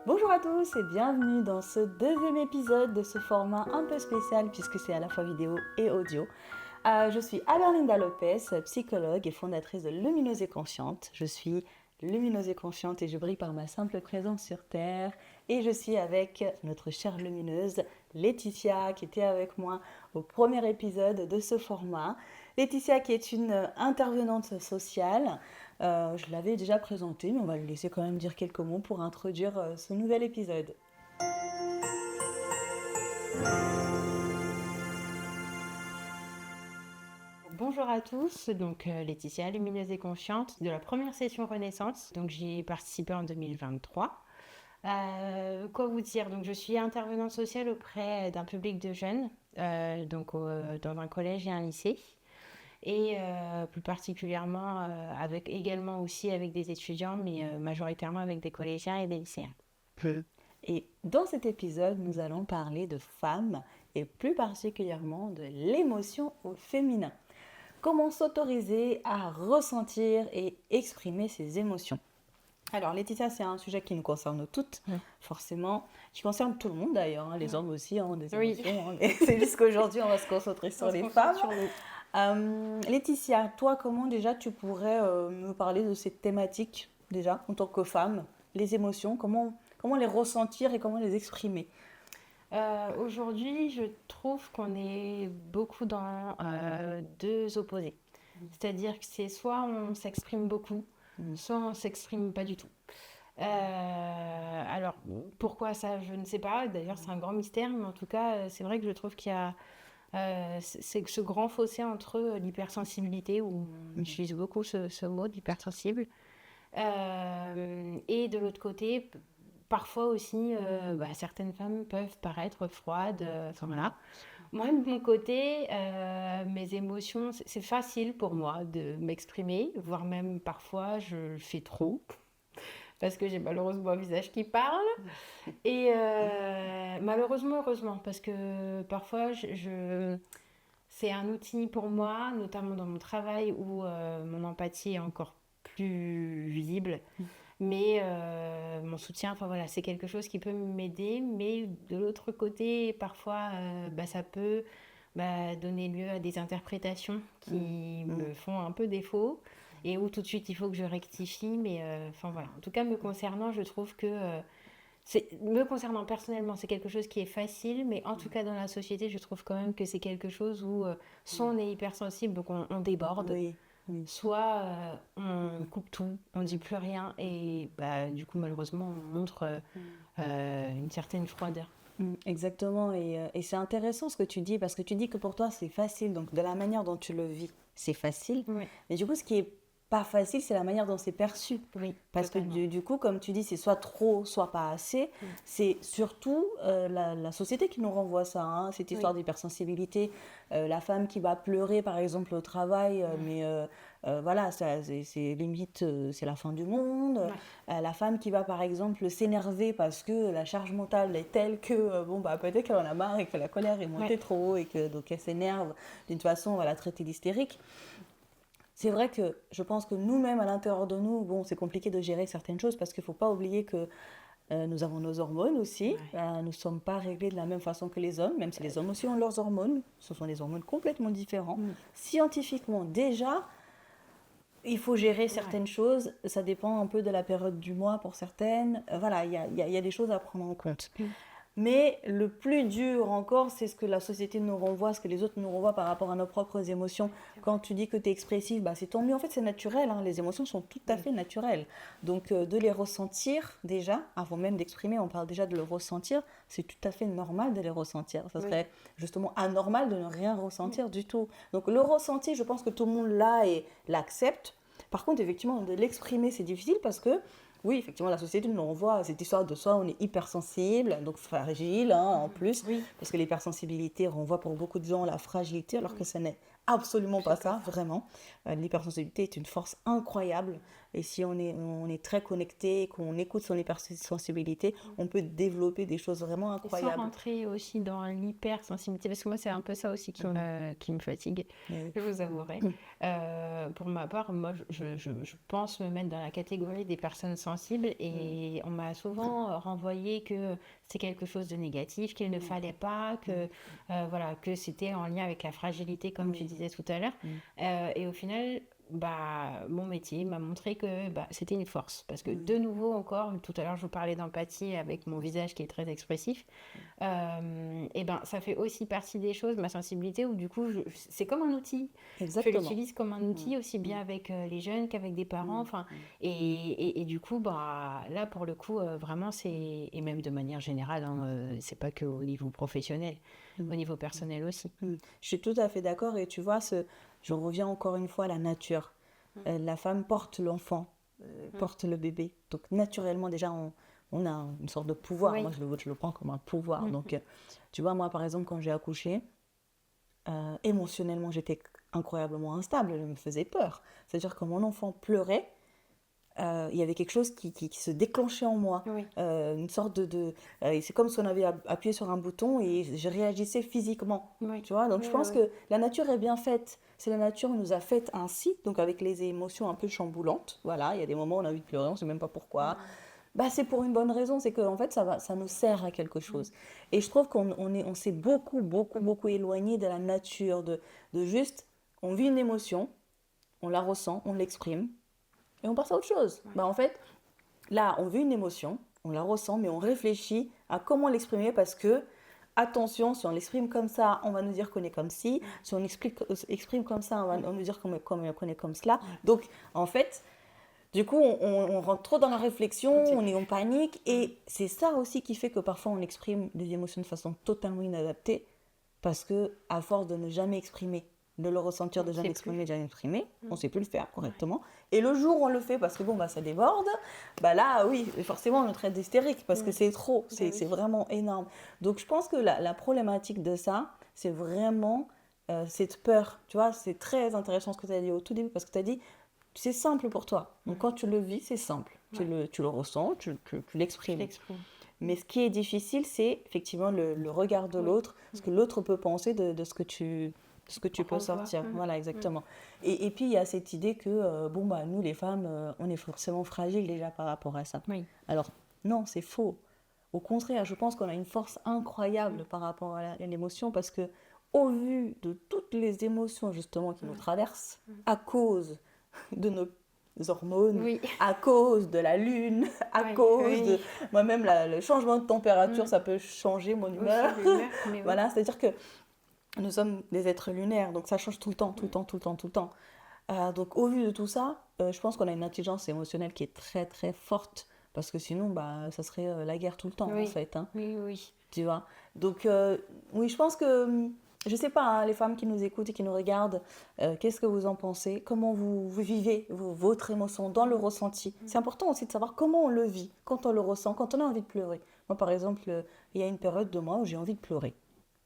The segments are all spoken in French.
Bonjour à tous et bienvenue dans ce deuxième épisode de ce format un peu spécial puisque c'est à la fois vidéo et audio. Je suis Aberlinda Lopez, psychologue et fondatrice de Lumineuse et Consciente. Je suis lumineuse et consciente et je brille par ma simple présence sur Terre. Et je suis avec notre chère lumineuse Laetitia qui était avec moi au premier épisode de ce format. Laetitia qui est une intervenante sociale. Je l'avais déjà présentée, mais on va lui laisser quand même dire quelques mots pour introduire ce nouvel épisode. Bonjour à tous, donc Laetitia, lumineuse et consciente de la première session Renaissance. Donc j'y ai participé en 2023. Quoi vous dire? Donc je suis intervenante sociale auprès d'un public de jeunes, dans un collège et un lycée, et plus particulièrement avec également aussi avec des étudiants, mais majoritairement avec des collégiens et des lycéens. Et dans cet épisode, nous allons parler de femmes et plus particulièrement de l'émotion au féminin. Comment s'autoriser à ressentir et exprimer ses émotions. Alors Laetitia, c'est un sujet qui nous concerne toutes, forcément, qui concerne tout le monde d'ailleurs, hein, les hommes aussi ont des émotions, hein, mais c'est juste qu'aujourd'hui on va se concentrer sur les femmes. Laetitia, toi comment déjà tu pourrais me parler de cette thématique déjà en tant que femme, les émotions, comment les ressentir et comment les exprimer? Aujourd'hui, je trouve qu'on est beaucoup dans deux opposés. C'est-à-dire que c'est soit on s'exprime beaucoup, soit on s'exprime pas du tout. Alors, pourquoi ça, je ne sais pas. D'ailleurs, c'est un grand mystère, mais en tout cas, c'est vrai que je trouve qu'il y a c'est ce grand fossé entre l'hypersensibilité, où on utilise beaucoup ce mot d'hypersensible, et de l'autre côté, parfois aussi, certaines femmes peuvent paraître froides. Enfin voilà. Moi, de mon côté, mes émotions, c'est facile pour moi de m'exprimer, voire même parfois je le fais trop, parce que j'ai malheureusement un visage qui parle. Et malheureusement, heureusement, parce que parfois, c'est un outil pour moi, notamment dans mon travail où mon empathie est encore plus visible. Mais mon soutien, enfin voilà, c'est quelque chose qui peut m'aider. Mais de l'autre côté, parfois, ça peut donner lieu à des interprétations qui me font un peu défaut et où tout de suite il faut que je rectifie. Mais enfin voilà, en tout cas, me concernant, je trouve que me concernant personnellement, c'est quelque chose qui est facile, mais en tout cas dans la société, je trouve quand même que c'est quelque chose où soit on est hypersensible, donc on déborde, Oui, oui. soit on coupe tout, on dit plus rien, et du coup malheureusement on montre une certaine froideur. Exactement, et c'est intéressant ce que tu dis, parce que tu dis que pour toi c'est facile, donc de la manière dont tu le vis, c'est facile, Oui, mais du coup ce qui est pas facile, c'est la manière dont c'est perçu. oui, Parce que totalement. du coup, comme tu dis, c'est soit trop, soit pas assez. C'est surtout la société qui nous renvoie ça, hein, cette histoire Oui, d'hypersensibilité. La femme qui va pleurer, par exemple, au travail, mais voilà, c'est limite, c'est la fin du monde. ouais. La femme qui va, par exemple, s'énerver parce que la charge mentale est telle que, peut-être qu'elle en a marre et que la colère est montée Ouais. trop haut et que donc elle s'énerve. D'une façon, on va la traiter d'hystérique. C'est vrai que je pense que nous-mêmes, à l'intérieur de nous, bon, c'est compliqué de gérer certaines choses parce qu'il ne faut pas oublier que nous avons nos hormones aussi. Ouais. Nous ne sommes pas réglés de la même façon que les hommes, même si les hommes aussi ont leurs hormones. Ce sont des hormones complètement différentes. Scientifiquement, déjà, il faut gérer Ouais. certaines choses. Ça dépend un peu de la période du mois pour certaines. Voilà, il y a des choses à prendre en compte. Mais le plus dur encore, c'est ce que la société nous renvoie, ce que les autres nous renvoient par rapport à nos propres émotions. Quand tu dis que tu es expressif, c'est tant mieux. En fait, c'est naturel, hein. Les émotions sont tout à fait naturelles. Donc, de les ressentir déjà, avant même d'exprimer, on parle déjà de le ressentir, c'est tout à fait normal de les ressentir. Ça serait justement anormal de ne rien ressentir du tout. Donc, le ressenti, je pense que tout le monde l'a et l'accepte. Par contre, effectivement, de l'exprimer, c'est difficile parce que oui, effectivement, la société nous renvoie à cette histoire de soi, on est hypersensible, donc fragile, hein, en plus, Oui. parce que l'hypersensibilité renvoie pour beaucoup de gens à la fragilité, alors que ce n'est absolument pas ça, vraiment. L'hypersensibilité est une force incroyable. Et si on est très connecté, qu'on écoute son hypersensibilité, on peut développer des choses vraiment Et sans incroyables. rentrer aussi dans l'hypersensibilité, parce que moi, c'est un peu ça aussi qui me fatigue, Mais- je vous avouerai. Pour ma part, moi, je pense me mettre dans la catégorie des personnes sensibles et on m'a souvent renvoyé que c'est quelque chose de négatif, qu'il ne fallait pas, voilà, que c'était en lien avec la fragilité, comme tu disais tout à l'heure. Et au final, bah, mon métier m'a montré que bah, c'était une force. Parce que de nouveau encore, tout à l'heure je vous parlais d'empathie avec mon visage qui est très expressif. Et ben ça fait aussi partie des choses, ma sensibilité, où du coup c'est comme un outil. Je Exactement. l'utilise comme un outil aussi bien avec les jeunes qu'avec des parents. Enfin, et du coup, bah, là pour le coup, vraiment c'est, et même de manière générale, hein, c'est pas que au niveau professionnel, au niveau personnel aussi. Je suis tout à fait d'accord et tu vois, je reviens encore une fois à la nature. La femme porte l'enfant, porte le bébé. Donc naturellement déjà, on a une sorte de pouvoir. Oui. Moi, je le prends comme un pouvoir. Donc, tu vois, moi, par exemple, quand j'ai accouché, émotionnellement, j'étais incroyablement instable. Je me faisais peur. C'est-à-dire que mon enfant pleurait. Il y avait quelque chose qui se déclenchait en moi. Oui. Une sorte c'est comme si on avait appuyé sur un bouton et je réagissais physiquement. Oui. Tu vois, donc Oui, je pense oui. que la nature est bien faite. C'est la nature nous a fait ainsi, donc avec les émotions un peu chamboulantes. Voilà, il y a des moments où on a envie de pleurer, on ne sait même pas pourquoi. Bah, c'est pour une bonne raison, c'est qu'en fait, ça nous sert à quelque chose. Et je trouve qu'on s'est beaucoup éloigné de la nature, de juste, on vit une émotion, on la ressent, on l'exprime, et on passe à autre chose. Bah, en fait, là, on vit une émotion, on la ressent, mais on réfléchit à comment l'exprimer parce que, attention, si on l'exprime comme ça, on va nous dire qu'on est comme ci. Si on exprime comme ça, on va nous dire qu'on est comme cela. Donc, en fait, du coup, on rentre trop dans la réflexion, on est en panique. Et c'est ça aussi qui fait que parfois on exprime des émotions de façon totalement inadaptée parce que, à force de ne jamais exprimer, de le ressentir, de jamais exprimer, on ne sait plus le faire correctement. Et le jour où on le fait parce que bon, bah, ça déborde, bah là, oui, forcément, on est très hystérique parce que c'est trop, c'est vraiment énorme. Donc, je pense que la problématique de ça, c'est vraiment cette peur. Tu vois, c'est très intéressant ce que tu as dit au tout début parce que tu as dit, c'est simple pour toi. Donc, quand tu le vis, c'est simple. Tu le ressens, tu l'exprimes. Mais ce qui est difficile, c'est effectivement le regard de l'autre, ce que l'autre peut penser de ce que tu peux sortir. Voilà, exactement. Et puis, il y a cette idée que, bon, bah, nous, les femmes, on est forcément fragiles déjà par rapport à ça. Oui. Alors, non, c'est faux. Au contraire, je pense qu'on a une force incroyable par rapport à l'émotion parce que, au vu de toutes les émotions, justement, qui nous traversent, à cause de nos hormones, à cause de la lune, à cause de... Moi-même, le changement de température, ça peut changer mon humeur. Voilà, c'est-à-dire que nous sommes des êtres lunaires, donc ça change tout le temps. Donc au vu de tout ça, je pense qu'on a une intelligence émotionnelle qui est très très forte, parce que sinon, bah, ça serait la guerre tout le temps, en fait. Hein. Oui. Tu vois. Donc, oui, je pense que... Je sais pas, hein, les femmes qui nous écoutent et qui nous regardent, qu'est-ce que vous en pensez? Comment vous vivez votre émotion dans le ressenti? C'est important aussi de savoir comment on le vit, quand on le ressent, quand on a envie de pleurer. Moi, par exemple, il y a une période de moi où j'ai envie de pleurer.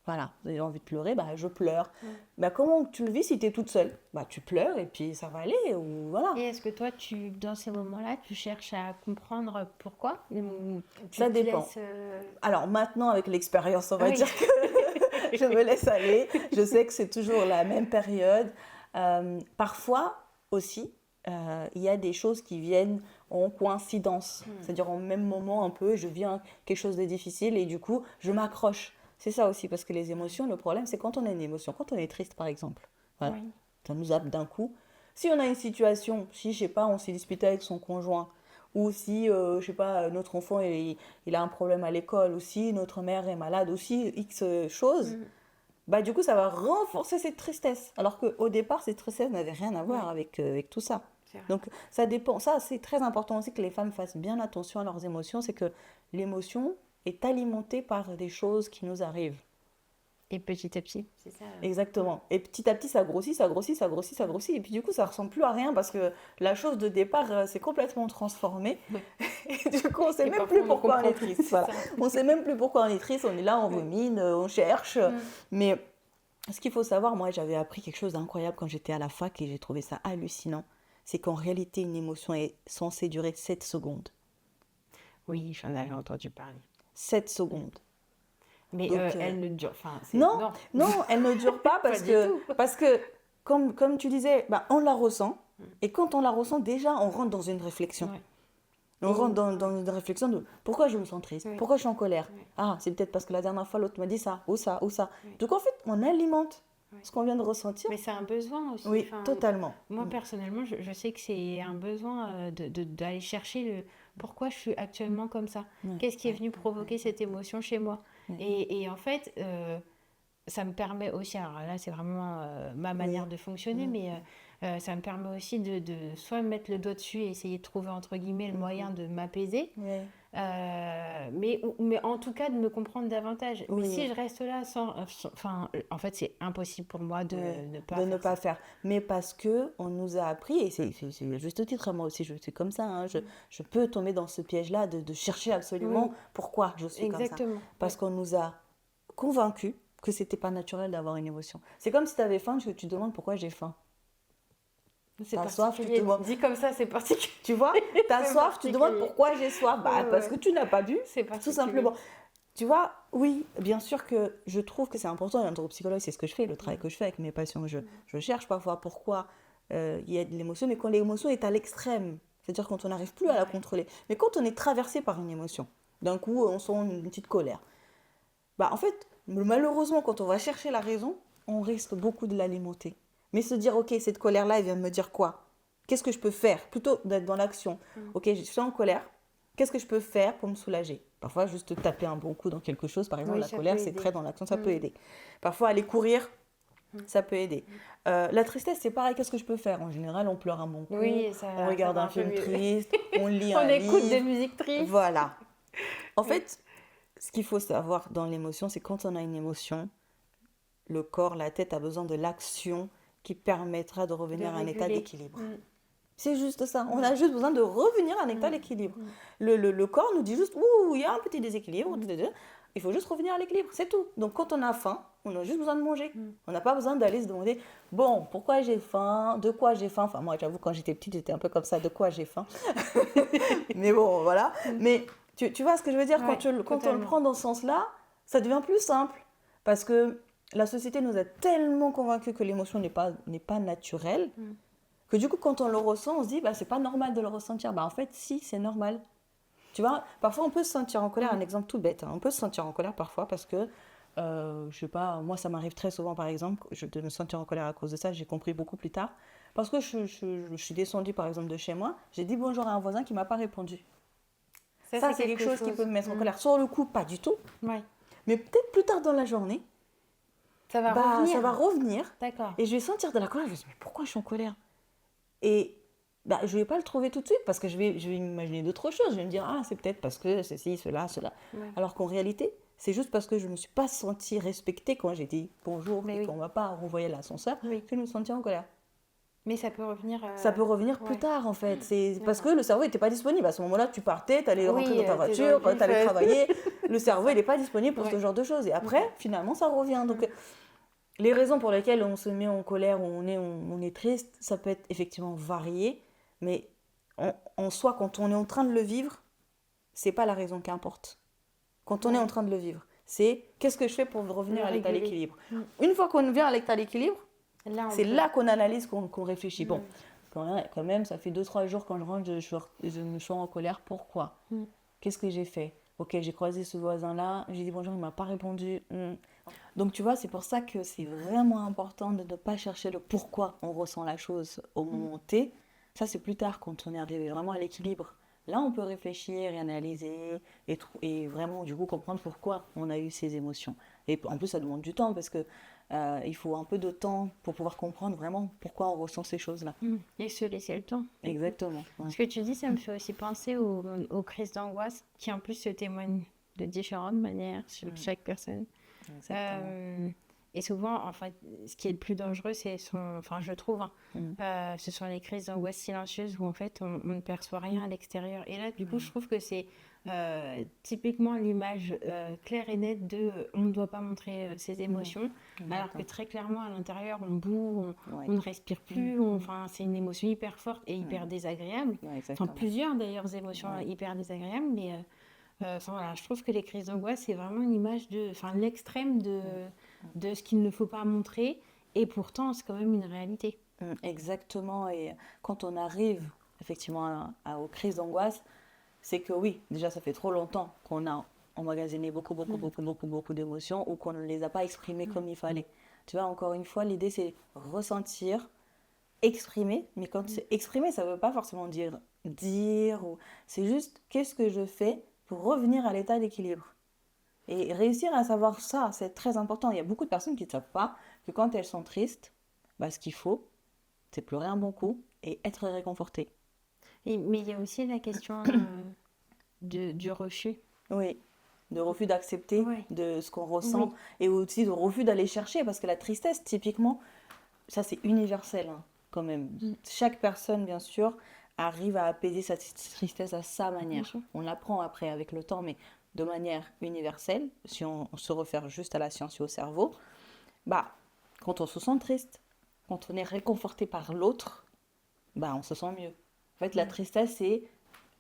Voilà, j'ai envie de pleurer, bah, je pleure. Bah, comment tu le vis si tu es toute seule? Bah, tu pleures et puis ça va aller. Ou voilà. Et est-ce que toi, dans ces moments-là, tu cherches à comprendre pourquoi ou ça dépend. Alors maintenant, avec l'expérience, on va dire que je me laisse aller. Je sais que c'est toujours la même période. Parfois aussi, il y a des choses qui viennent en coïncidence. C'est-à-dire en même moment un peu, je vis quelque chose de difficile et du coup, je m'accroche. C'est ça aussi, parce que les émotions, le problème, c'est quand on a une émotion, quand on est triste, par exemple. Voilà. Ça nous zappe d'un coup. Si on a une situation, si, je sais pas, on s'est disputé avec son conjoint, ou si, je sais pas, notre enfant, il a un problème à l'école, ou si notre mère est malade, ou si X choses, bah, du coup, ça va renforcer cette tristesse. Alors qu'au départ, cette tristesse n'avait rien à voir avec tout ça. Donc, ça dépend. Ça, c'est très important aussi que les femmes fassent bien attention à leurs émotions. C'est que l'émotion est alimentée par des choses qui nous arrivent. Et petit à petit, c'est ça. Exactement. Et petit à petit, ça grossit. Et puis du coup, ça ne ressemble plus à rien parce que la chose de départ s'est complètement transformée. Et du coup, on ne sait même plus pourquoi on est triste. Voilà. On ne sait même plus pourquoi on est triste. On est là, on rumine, on cherche. Mais Ce qu'il faut savoir, moi j'avais appris quelque chose d'incroyable quand j'étais à la fac et j'ai trouvé ça hallucinant. C'est qu'en réalité, une émotion est censée durer 7 secondes. Oui, j'en avais entendu parler. 7 secondes. Mais Donc, elle ne dure... Enfin, c'est... non, Non, non, elle ne dure pas pas du tout. parce que comme tu disais, bah, on la ressent. Et quand on la ressent, déjà, on rentre dans une réflexion. Ouais. On rentre dans une réflexion de pourquoi je me sens triste, Ouais. pourquoi je suis en colère. Ouais. Ah, c'est peut-être parce que la dernière fois, l'autre m'a dit ça, ou ça, ou ça. Ouais. Donc en fait, on alimente Ouais. ce qu'on vient de ressentir. Mais c'est un besoin aussi. Oui, Enfin, totalement. moi, personnellement, je sais que c'est un besoin d'aller chercher le pourquoi je suis actuellement comme ça. Ouais. Qu'est-ce qui est venu provoquer cette émotion chez moi? Ouais. Et en fait, ça me permet aussi, alors là, c'est vraiment ma manière de fonctionner, mais ça me permet aussi de soit mettre le doigt dessus et essayer de trouver, entre guillemets, le moyen de m'apaiser, Ouais. mais en tout cas de me comprendre davantage. Mais Oui. si je reste là enfin, en fait, c'est impossible pour moi de Ouais. ne pas de faire ne pas ça. faire. Mais parce que on nous a appris, et c'est juste titre, moi aussi, je suis comme ça, hein, je peux tomber dans ce piège-là de chercher absolument Oui. pourquoi je suis comme ça. Exactement. Parce Ouais. qu'on nous a convaincus que c'était pas naturel d'avoir une émotion. C'est comme si tu avais faim, tu te demandes pourquoi j'ai faim. C'est T'as soif, tu te particulier. demandes. Dit comme ça, c'est particulier. Tu vois, t'as C'est soif, tu te demandes particulier. pourquoi j'ai soif. Bah, Ouais, parce ouais. que tu n'as pas bu, C'est tout particulier. simplement. Tu vois, oui, bien sûr que je trouve que c'est important. Et en tant que psychologue, c'est ce que je fais, le travail que je fais avec mes patients. Je cherche parfois pourquoi il y a de l'émotion, mais quand l'émotion est à l'extrême, c'est-à-dire quand on n'arrive plus à la contrôler. Mais quand on est traversé par une émotion, d'un coup, on sent une petite colère. Bah, en fait, malheureusement, quand on va chercher la raison, on risque beaucoup de l'alimenter. Mais se dire, ok, cette colère-là, elle vient me dire quoi? Qu'est-ce que je peux faire? Plutôt d'être dans l'action. Ok, je suis en colère. Qu'est-ce que je peux faire pour me soulager? Parfois, juste taper un bon coup dans quelque chose. Par exemple, Oui, la ça colère, peut c'est aider. très dans l'action, ça peut aider. Parfois, aller courir, ça peut aider. La tristesse, c'est pareil. Qu'est-ce que je peux faire? En général, on pleure un bon coup, Oui, ça on regarde va un un peu film mieux. triste, on lit On un écoute des livre. musiques tristes. Voilà. En fait, ce qu'il faut savoir dans l'émotion, c'est quand on a une émotion, le corps, la tête a besoin de l'action qui permettra de revenir à un état réguler. d'équilibre. C'est juste ça. On a juste besoin de revenir à un état d'équilibre. Le corps nous dit juste, ouh, il y a un petit déséquilibre. Il faut juste revenir à l'équilibre, c'est tout. Donc quand on a faim, on a juste besoin de manger. On n'a pas besoin d'aller se demander, bon, pourquoi j'ai faim, de quoi j'ai faim. Enfin, moi, j'avoue, quand j'étais petite, j'étais un peu comme ça, de quoi j'ai faim. Mais bon, voilà. Mais tu vois ce que je veux dire, Ouais, quand on le totalement. prend dans ce sens-là, ça devient plus simple. Parce que la société nous a tellement convaincus que l'émotion n'est pas naturelle, que du coup, quand on le ressent, on se dit, bah, c'est pas normal de le ressentir. Bah, en fait, si, c'est normal. Tu vois, parfois, on peut se sentir en colère. Un exemple tout bête, hein. On peut se sentir en colère parfois parce que, je sais pas, moi, ça m'arrive très souvent, par exemple, de me sentir en colère à cause de ça. J'ai compris beaucoup plus tard. Parce que je suis descendue, par exemple, de chez moi. J'ai dit bonjour à un voisin qui m'a pas répondu. Ça, c'est quelque chose qui peut me mettre en colère. Sur le coup, pas du tout. Ouais. Mais peut-être plus tard dans la journée, Ça va bah, revenir. ça va revenir. D'accord. Et je vais sentir de la colère. Je vais me dire, mais pourquoi je suis en colère? Et bah, je ne vais pas le trouver tout de suite parce que je vais imaginer d'autres choses. Je vais me dire, ah, c'est peut-être parce que ceci, cela, cela. Ouais. Alors qu'en réalité, c'est juste parce que je ne me suis pas sentie respectée quand j'ai dit bonjour Mais et oui. qu'on ne m'a pas renvoyé l'ascenseur, Oui. que je me sentais en colère. Mais ça peut revenir. Ça peut revenir plus ouais. tard en fait. C'est parce que D'accord. le cerveau n'était pas disponible. À ce moment-là, tu partais, tu allais Oui, rentrer dans ta t'es voiture, dans le tu allais vif. travailler. Le cerveau, il n'est pas disponible pour Ouais. ce genre de choses. Et après, finalement, ça revient. Donc, les raisons pour lesquelles on se met en colère ou on est triste, ça peut être effectivement varié. Mais en soi, quand on est en train de le vivre, c'est pas la raison qui importe. Quand on est en train de le vivre, c'est qu'est-ce que je fais pour revenir Le à l'état réguler. d'équilibre. Une fois qu'on vient à l'état d'équilibre, Là, on c'est peut. là qu'on analyse, qu'on réfléchit. Bon, quand même, ça fait 2-3 jours quand je rentre, je me sens en colère. Pourquoi? Qu'est-ce que j'ai fait? Ok, j'ai croisé ce voisin-là, j'ai dit bonjour, il ne m'a pas répondu. Donc tu vois, c'est pour ça que c'est vraiment important de ne pas chercher le pourquoi on ressent la chose au moment T. Ça, c'est plus tard, quand on est arrivé vraiment à l'équilibre. Là, on peut réfléchir et analyser et vraiment, du coup, comprendre pourquoi on a eu ces émotions. Et en plus, ça demande du temps parce que il faut un peu de temps pour pouvoir comprendre vraiment pourquoi on ressent ces choses-là. Et se laisser le temps. Exactement. Ouais. Ce que tu dis, ça me fait aussi penser aux crises d'angoisse qui en plus se témoignent de différentes manières sur chaque personne. Exactement. Et souvent, en fait, ce qui est le plus dangereux, enfin, je trouve, ce sont les crises d'angoisse silencieuses où en fait on ne perçoit rien à l'extérieur. Et là, du coup, je trouve que c'est typiquement l'image claire et nette de on ne doit pas montrer ses émotions, alors que D'accord. très clairement à l'intérieur on bout, Ouais. on ne respire plus, enfin c'est une émotion hyper forte et hyper désagréable. Ouais, Enfin exactement. plusieurs d'ailleurs émotions Ouais. hyper désagréables, mais enfin voilà, je trouve que les crises d'angoisse c'est vraiment une image de, enfin l'extrême de ce qu'il ne faut pas montrer et pourtant c'est quand même une réalité. Exactement. Et quand on arrive effectivement aux crises d'angoisse, c'est que oui, déjà ça fait trop longtemps qu'on a emmagasiné beaucoup d'émotions ou qu'on ne les a pas exprimées comme il fallait. Tu vois, encore une fois, l'idée c'est ressentir, exprimer, mais quand c'est exprimer, ça ne veut pas forcément dire, ou c'est juste qu'est-ce que je fais pour revenir à l'état d'équilibre. Et réussir à savoir ça, c'est très important. Il y a beaucoup de personnes qui ne savent pas que quand elles sont tristes, bah, ce qu'il faut, c'est pleurer un bon coup et être réconforté. Mais il y a aussi la question du refus. Oui, de refus d'accepter Ouais. de ce qu'on ressent Oui. et aussi de refus d'aller chercher parce que la tristesse, typiquement, ça c'est universel hein, quand même. Chaque personne, bien sûr, arrive à apaiser sa tristesse à sa Bien manière. sûr. On l'apprend après avec le temps, mais de manière universelle, si on se réfère juste à la science et au cerveau, bah, quand on se sent triste, quand on est réconforté par l'autre, bah, on se sent mieux. En fait, la tristesse, c'est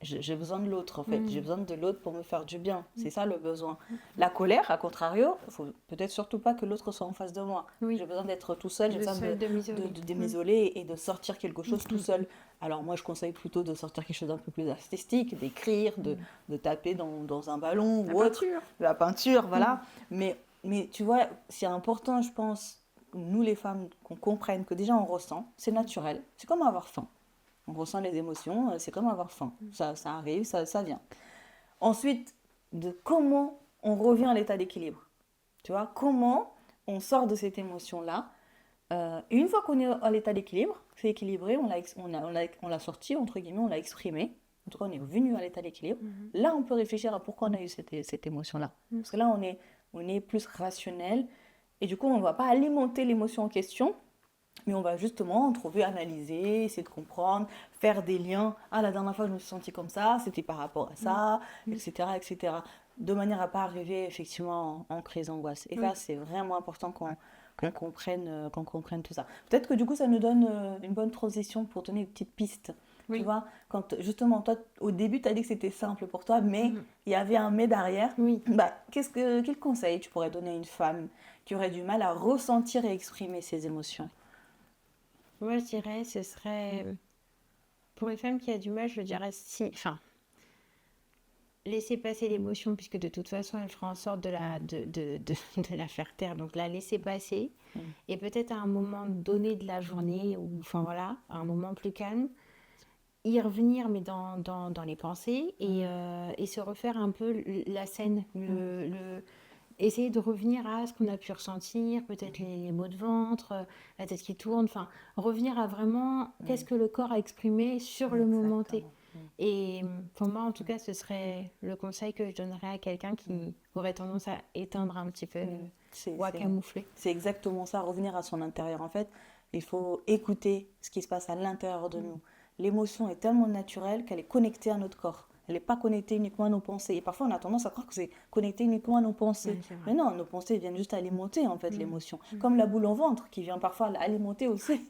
j'ai besoin de l'autre, en fait. J'ai besoin de l'autre pour me faire du bien. C'est ça le besoin. La colère, à contrario, il faut peut-être surtout pas que l'autre soit en face de moi. Oui. J'ai besoin d'être tout seul, j'ai Le besoin seuil de m'isoler. de m'isoler et de sortir quelque chose tout seul. Alors moi, je conseille plutôt de sortir quelque chose d'un peu plus artistique, d'écrire, de taper dans un ballon La ou autre. peinture. La peinture, voilà. Mais tu vois, c'est important, je pense, nous les femmes, qu'on comprenne que déjà on ressent, c'est naturel, c'est comme avoir faim. On ressent les émotions, c'est comme avoir faim. Ça arrive, ça vient. Ensuite, de comment on revient à l'état d'équilibre. Tu vois, comment on sort de cette émotion-là. Et une fois qu'on est à l'état d'équilibre, c'est équilibré, on l'a sorti, entre guillemets, on l'a exprimé. En tout cas, on est revenu à l'état d'équilibre. Là, on peut réfléchir à pourquoi on a eu cette émotion-là. Parce que là, on est plus rationnel. Et du coup, on ne va pas alimenter l'émotion en question, mais on va justement trouver, analyser, essayer de comprendre, faire des liens. Ah, la dernière fois, je me suis sentie comme ça, c'était par rapport à ça, etc., etc. De manière à ne pas arriver effectivement en crise d'angoisse. Et ça, Oui. c'est vraiment important qu'on comprenne tout ça. Peut-être que du coup, ça nous donne une bonne transition pour donner une petite piste. Tu Oui. vois, quand justement, toi, au début, tu as dit que c'était simple pour toi, mais il y avait un mais derrière. Oui. Bah, quel conseil tu pourrais donner à une femme qui aurait du mal à ressentir et exprimer ses émotions? Moi, je dirais, ce serait, pour une femme qui a du mal, je dirais, si, enfin, laisser passer l'émotion, puisque de toute façon, elle fera en sorte de la faire taire. Donc, la laisser passer. Et peut-être à un moment donné de la journée, ou, enfin voilà, à un moment plus calme, y revenir, mais dans les pensées, et se refaire un peu la scène, essayer de revenir à ce qu'on a pu ressentir, peut-être les maux de ventre, la tête qui tourne, enfin, revenir à vraiment qu'est-ce que le corps a exprimé sur le moment T. Exactement. Et pour moi, en tout cas, ce serait le conseil que je donnerais à quelqu'un qui aurait tendance à éteindre un petit peu C'est ou à camoufler. c'est exactement ça, revenir à son intérieur. En fait, il faut écouter ce qui se passe à l'intérieur de nous. L'émotion est tellement naturelle qu'elle est connectée à notre corps. Elle n'est pas connectée uniquement à nos pensées. Et parfois, on a tendance à croire que c'est connecté uniquement à nos pensées. Ouais, c'est vrai. Mais non, nos pensées viennent juste alimenter en fait l'émotion. Comme la boule en ventre qui vient parfois alimenter aussi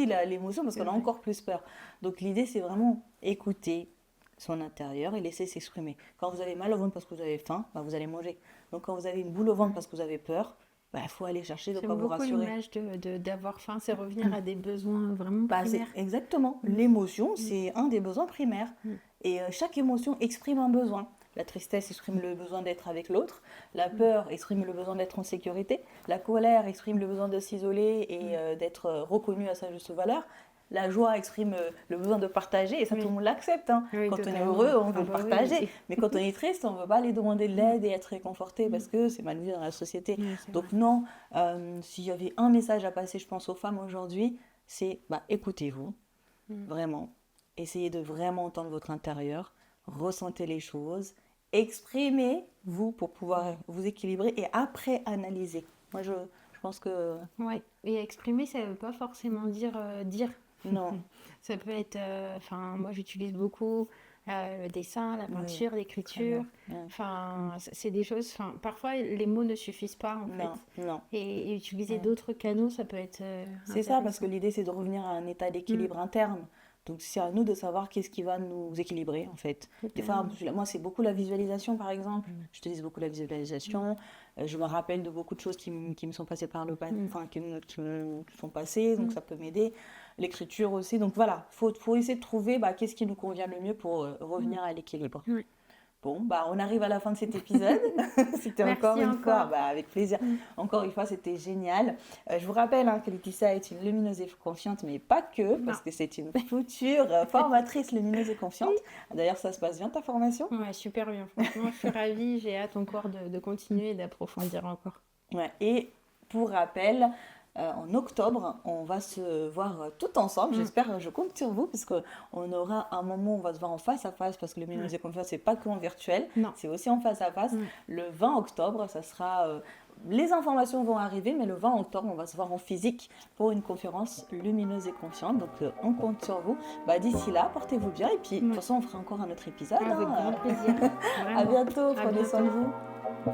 l'émotion parce C'est qu'on a vrai. encore plus peur. Donc l'idée, c'est vraiment écouter son intérieur et laisser s'exprimer. Quand vous avez mal au ventre parce que vous avez faim, bah, vous allez manger. Donc quand vous avez une boule au ventre parce que vous avez peur, il faut aller chercher de quoi J'aime vous beaucoup rassurer. l'image d'avoir faim, c'est revenir à des besoins vraiment Bah, c'est primaires. exactement. L'émotion, c'est un des besoins primaires. Et chaque émotion exprime un besoin. La tristesse exprime le besoin d'être avec l'autre. La peur exprime le besoin d'être en sécurité. La colère exprime le besoin de s'isoler et d'être reconnu à sa juste valeur. La joie exprime le besoin de partager, et ça tout le monde l'accepte. Hein. Oui, Quand on est totalement. heureux, on veut Ah le bah partager. oui. Mais quand on est triste, on ne veut pas aller demander de l'aide et être réconforté parce que c'est mal vu dans la société. Oui, c'est Donc vrai. non, s'il y avait un message à passer, je pense, aux femmes aujourd'hui, c'est écoutez-vous, vraiment. Essayez de vraiment entendre votre intérieur, ressentez les choses, exprimez-vous pour pouvoir vous équilibrer et après analyser. Moi, je pense que Ouais. Et exprimer, ça ne veut pas forcément dire dire. non. Ça peut être, enfin, moi j'utilise beaucoup Le dessin, la Oui, peinture, très bien. l'écriture. Ouais. Enfin, c'est des choses. Enfin, parfois, les mots ne suffisent pas en Non, fait. non. Et utiliser Ouais. d'autres canaux, ça peut être C'est ça, parce que intéressant. l'idée, c'est de revenir à un état Mm, d'équilibre interne. Donc, c'est à nous de savoir qu'est-ce qui va nous équilibrer, en fait. Des fois, totalement. moi, c'est beaucoup la visualisation, par exemple. J'utilise beaucoup la visualisation. Je me rappelle de beaucoup de choses qui me sont passées par le passé, Mm, enfin, qui sont passées, donc mm, ça peut m'aider. L'écriture aussi. Donc, voilà, faut essayer de trouver qu'est-ce qui nous convient le mieux pour mm. revenir à l'équilibre. Ouais. Bon, on arrive à la fin de cet épisode. C'était encore Merci une fois, encore. avec plaisir. Mm. Encore une fois, c'était génial. Je vous rappelle que Laetitia est une lumineuse et confiante, mais pas que, Non. parce que c'est une future formatrice lumineuse et Oui. confiante. D'ailleurs, ça se passe bien ta formation? Ouais, super bien. Franchement, je suis ravie. J'ai hâte encore de continuer et d'approfondir encore. Ouais. Et pour rappel, en octobre, on va se voir tout ensemble. Mm. J'espère, je compte sur vous, parce qu'on aura un moment où on va se voir en face à face, parce que le lumineuse Ouais. et confiance, c'est pas qu'en virtuel, Non. c'est aussi en face à face. Ouais. Le 20 octobre, ça sera. Les informations vont arriver, mais le 20 octobre, on va se voir en physique pour une conférence lumineuse et consciente. Donc, on compte sur vous. D'ici là, portez-vous bien. Et puis, de toute Ouais. façon, on fera encore un autre épisode. Avec grand plaisir. À Vraiment. bientôt. À Prenez soin de bientôt. vous.